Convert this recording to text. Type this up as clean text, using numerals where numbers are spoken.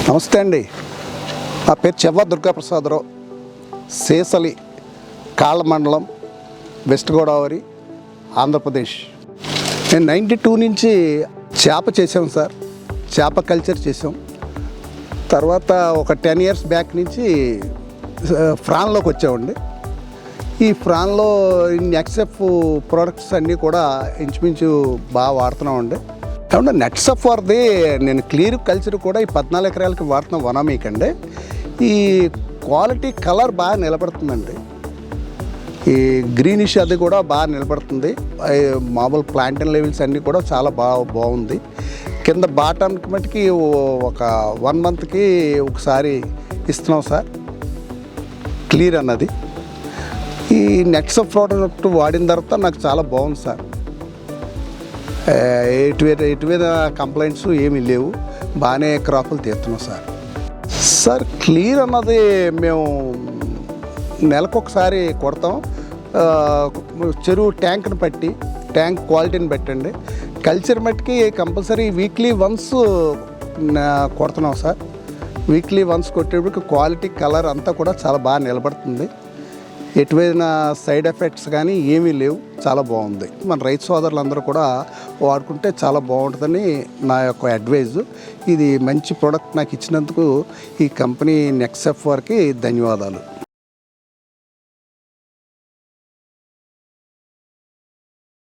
నమస్తే అండి. నా పేరు చెవ్వ దుర్గాప్రసాదరావు. సేసలి కాళ్ళ మండలం, వెస్ట్ గోదావరి, ఆంధ్రప్రదేశ్. నేను 92 నుంచి చేప చేసాం సార్. చేప కల్చర్ చేసాం. తర్వాత ఒక 10 years బ్యాక్ నుంచి ఫ్రాన్లోకి వచ్చామండి. ఈ ఫ్రాన్లో నెక్సెఫ్ ప్రోడక్ట్స్ అన్నీ కూడా ఇంచుమించు బాగా వాడుతున్నామండి. కాబట్టి నెట్సఫ్ వారిది నేను క్లియర్ కల్చర్ కూడా ఈ 14 ఎకరాలకి వాడుతున్న వనామీక్ అండి. ఈ క్వాలిటీ కలర్ బాగా నిలబడుతుందండి. ఈ గ్రీనిష్ అది కూడా బాగా నిలబడుతుంది. మామూలు ప్లాంటన్ లెవెల్స్ అన్నీ కూడా చాలా బాగుంది. కింద బాటానికి మటుకి ఒక 1 monthకి ఒకసారి ఇస్తున్నాం సార్ క్లియర్ అన్నది. ఈ నెట్సఫ్ ప్రోడక్ట్ వాడిన తర్వాత నాకు చాలా బాగుంది సార్. ఎటువైన కంప్లైంట్స్ ఏమీ లేవు. బాగానే క్రాపులు తీస్తున్నాం సార్. క్లియర్ అన్నది మేము నెలకొకసారి కొడతాం. చెరువు ట్యాంక్ని బట్టి, ట్యాంక్ క్వాలిటీని బట్టండి. కల్చర్ మట్టికి కంపల్సరీ వీక్లీ వన్స్ కొడుతున్నాం సార్. వీక్లీ వన్స్ కొట్టేటప్పుడు క్వాలిటీ కలర్ అంతా కూడా చాలా బాగా నిలబడుతుంది. ఎటువైనా సైడ్ ఎఫెక్ట్స్ కానీ ఏమీ లేవు. చాలా బాగుంది. మన రైతు సోదరులందరూ కూడా వాడుకుంటే చాలా బాగుంటుందని నా యొక్క అడ్వైజు. ఇది మంచి ప్రోడక్ట్ నాకు ఇచ్చినందుకు ఈ కంపెనీ నెక్సెఫ్ వారికి ధన్యవాదాలు.